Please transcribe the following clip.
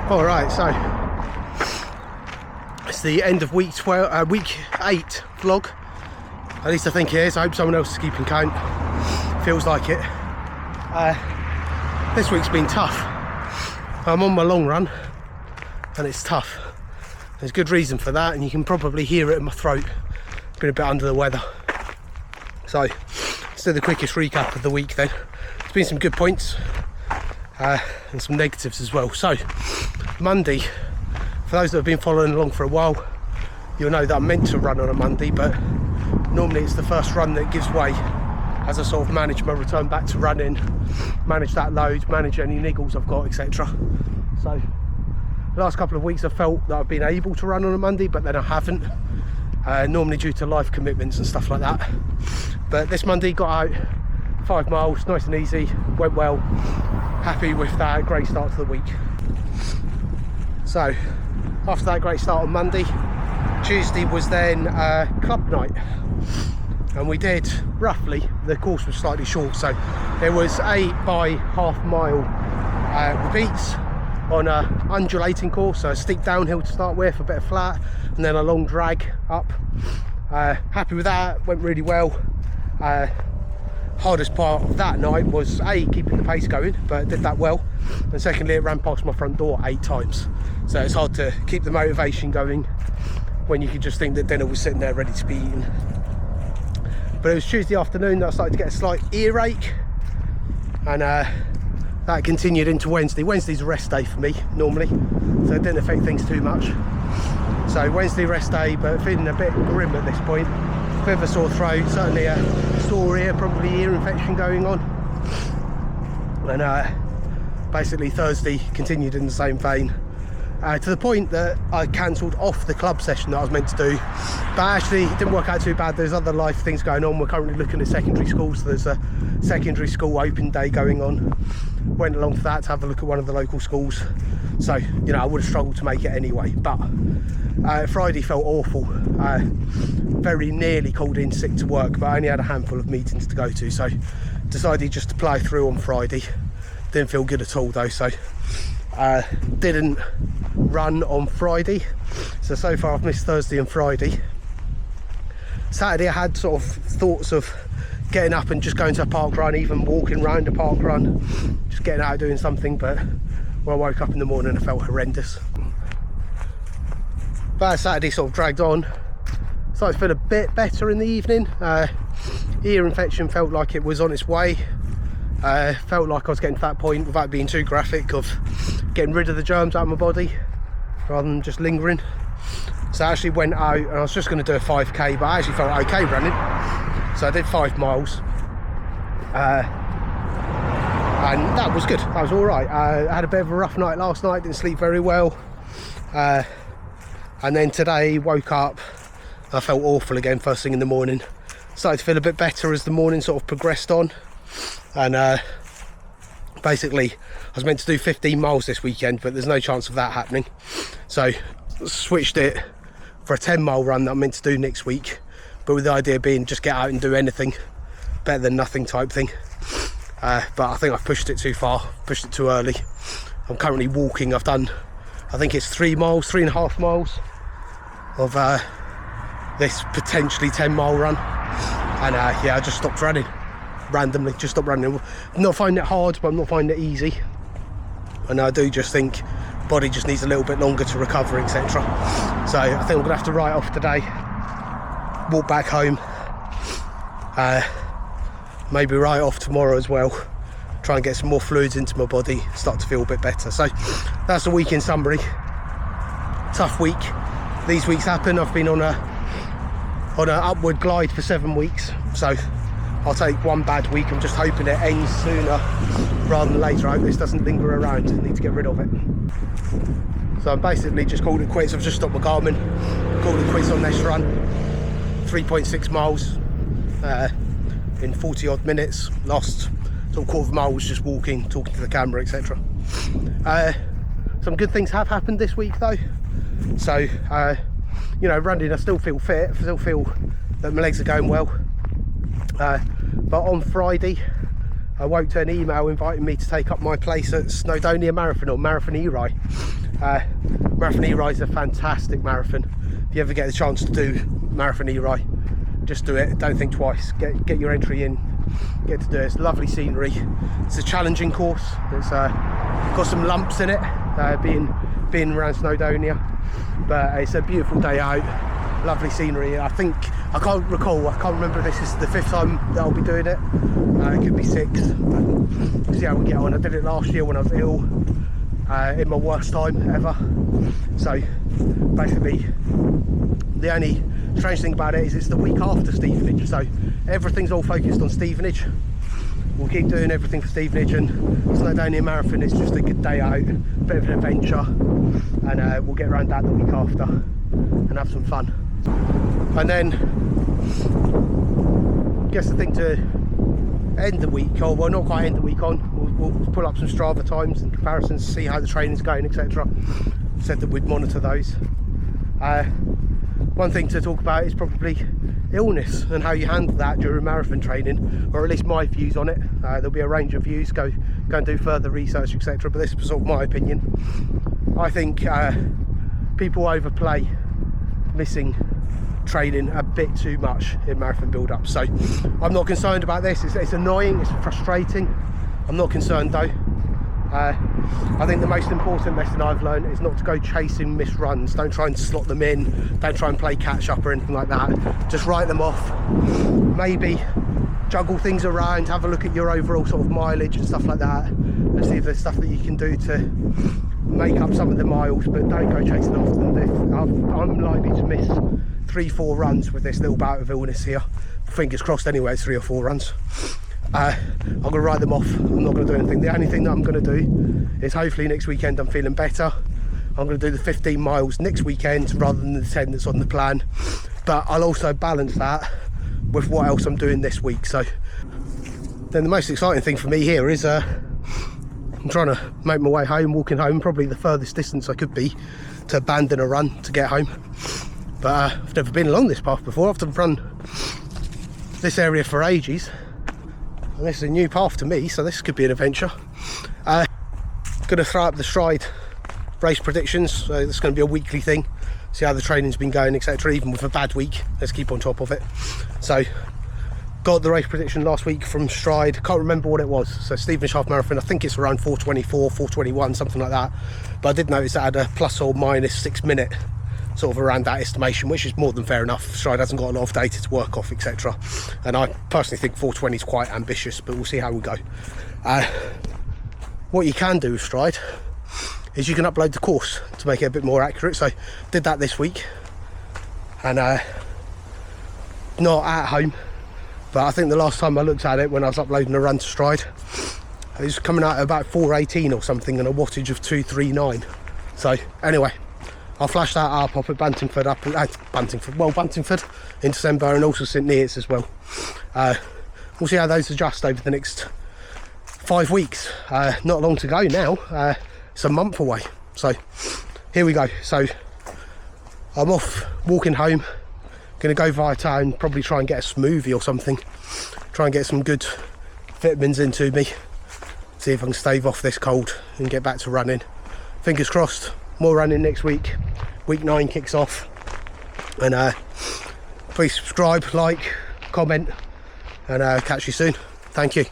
All right, so it's the end of week 8 vlog. At least I think it is. I hope someone else is keeping count. Feels like it. This week's been tough. I'm on my long run and it's tough. There's good reason for that, and you can probably hear it in my throat. Been a bit under the weather. So let's do the quickest recap of the week then. There's been some good points and some negatives as well. So Monday, for those that have been following along for a while, you'll know that I'm meant to run on a Monday, but normally it's the first run that gives way as I sort of manage my return back to running, manage that load, manage any niggles I've got, etc. So the last couple of weeks I've felt that I've been able to run on a Monday, but then I haven't, normally due to life commitments and stuff like that. But this Monday got out 5 miles, nice and easy, went well. Happy with that, great start to the week. So after that great start on Monday, Tuesday was then club night, and we did roughly, the course was slightly short, so it was 8 by half mile repeats on a undulating course, so a steep downhill to start with, a bit of flat, and then a long drag up. Happy with that, went really well. Hardest part of that night was keeping the pace going, but did that well, and secondly it ran past my front door 8 times, so it's hard to keep the motivation going when you could just think that dinner was sitting there ready to be eaten. But it was Tuesday afternoon that I started to get a slight earache, and that continued into Wednesday. Wednesday's a rest day for me normally, so it didn't affect things too much. So Wednesday rest day, but feeling a bit grim at this point. Bit of a sore throat, certainly a sore ear, probably ear infection going on. And basically Thursday continued in the same vein, to the point that I cancelled off the club session that I was meant to do, but actually it didn't work out too bad. There's other life things going on. We're currently looking at secondary schools, so there's a secondary school open day going on. Went along for that to have a look at one of the local schools, so you know I would have struggled to make it anyway. But Friday felt awful. Very nearly called in sick to work, but I only had a handful of meetings to go to, so decided just to plough through on Friday. Didn't feel good at all though, so didn't run on Friday. So far I've missed Thursday and Friday. Saturday I had sort of thoughts of getting up and just going to a park run, even walking around a park run, just getting out doing something, but when I woke up in the morning I felt horrendous. But Saturday sort of dragged on. Started to feel a bit better in the evening. Ear infection felt like it was on its way. Felt like I was getting to that point, without being too graphic, of getting rid of the germs out of my body rather than just lingering. So I actually went out, and I was just going to do a 5k, but I actually felt okay running, so I did 5 miles, and that was good. That was all right. I had a bit of a rough night last night, didn't sleep very well, and then today woke up, I felt awful again first thing in the morning. Started to feel a bit better as the morning sort of progressed on, and basically I was meant to do 15 miles this weekend, but there's no chance of that happening, so switched it for a 10-mile run that I'm meant to do next week, but with the idea being just get out and do anything, better than nothing type thing. But I think I've pushed it too far, pushed it too early. I'm currently walking. I've done, I think it's 3.5 miles of this potentially 10-mile run, and yeah, I just stopped running randomly, just stopped running. I'm not finding it hard, but I'm not finding it easy, and I do just think body just needs a little bit longer to recover, etc. So I think I'm gonna have to write off today, walk back home, maybe write off tomorrow as well, try and get some more fluids into my body, start to feel a bit better. So that's the week in summary. Tough week. These weeks happen. I've been on a upward glide for 7 weeks, so I'll take one bad week. I'm just hoping it ends sooner rather than later. I hope this doesn't linger around. I need to get rid of it. So I'm basically just called it quits. I've just stopped my Garmin, called it quits on this run. 3.6 miles in 40 odd minutes. Lost sort of quarter of a mile was just walking, talking to the camera, etc. Some good things have happened this week though. So you know, running, I still feel fit, I still feel that my legs are going well. But on Friday I woke to an email inviting me to take up my place at Snowdonia Marathon, or Marathon Eri. Marathon Eri is a fantastic marathon. If you ever get the chance to do Marathon Eri, just do it, don't think twice, get your entry in, get to do it. It's lovely scenery, it's a challenging course, it's got some lumps in it, being around Snowdonia, but it's a beautiful day out, lovely scenery. I can't remember if this is the 5th time that I'll be doing it, it could be 6th, but see how we get on. I did it last year when I was ill, in my worst time ever. So basically the only strange thing about it is it's the week after Stevenage, so everything's all focused on Stevenage. We'll keep doing everything for Stevenage, and Snowdonia Marathon is just a good day out, a bit of an adventure, and we'll get around that the week after and have some fun. And then I guess the thing to end the week, or well, not quite end the week on, we'll pull up some Strava times and comparisons, see how the training's going, etc. Said that we'd monitor those. One thing to talk about is probably illness and how you handle that during marathon training, or at least my views on it. There'll be a range of views, go and do further research, etc. But this is sort of my opinion. I think people overplay missing training a bit too much in marathon build-up. So I'm not concerned about this. It's annoying, it's frustrating. I'm not concerned though. I think the most important lesson I've learned is not to go chasing missed runs. Don't try and slot them in, don't try and play catch up or anything like that. Just write them off. Maybe juggle things around, have a look at your overall sort of mileage and stuff like that, and see if there's stuff that you can do to make up some of the miles, but don't go chasing after them. I'm likely to miss 3-4 runs with this little bout of illness here. Fingers crossed anyway, it's 3 or 4 runs. I'm going to write them off. I'm not going to do anything. The only thing that I'm going to do is hopefully next weekend I'm feeling better. I'm going to do the 15 miles next weekend rather than the 10 that's on the plan, but I'll also balance that with what else I'm doing this week. So then the most exciting thing for me here is I'm trying to make my way home, walking home, probably the furthest distance I could be to abandon a run to get home. But I've never been along this path before. I've run this area for ages, and this is a new path to me, so this could be an adventure. Going to throw up the Stride race predictions, so it's going to be a weekly thing, see how the training's been going, etc. Even with a bad week, let's keep on top of it. So got the race prediction last week from Stride, can't remember what it was. So Stevenage Half Marathon, I think it's around 4:24, 4:21, something like that, but I did notice that had a plus or minus 6 minute sort of around that estimation, which is more than fair enough. Stride hasn't got a lot of data to work off, etc. And I personally think 4:20 is quite ambitious, but we'll see how we go. What you can do with Stride is you can upload the course to make it a bit more accurate. So did that this week, and not at home, but I think the last time I looked at it when I was uploading a run to Stride, it was coming out at about 4:18 or something and a wattage of 239. So anyway, I'll flash that up. I'll put Bantingford up, Bantingford in December, and also St Neots as well. We'll see how those adjust over the next 5 weeks. Not long to go now. It's a month away. So here we go. So I'm off walking home. Going to go via town, probably try and get a smoothie or something. Try and get some good vitamins into me. See if I can stave off this cold and get back to running. Fingers crossed. More running next week. Week 9 kicks off. And please subscribe, like, comment, and catch you soon. Thank you.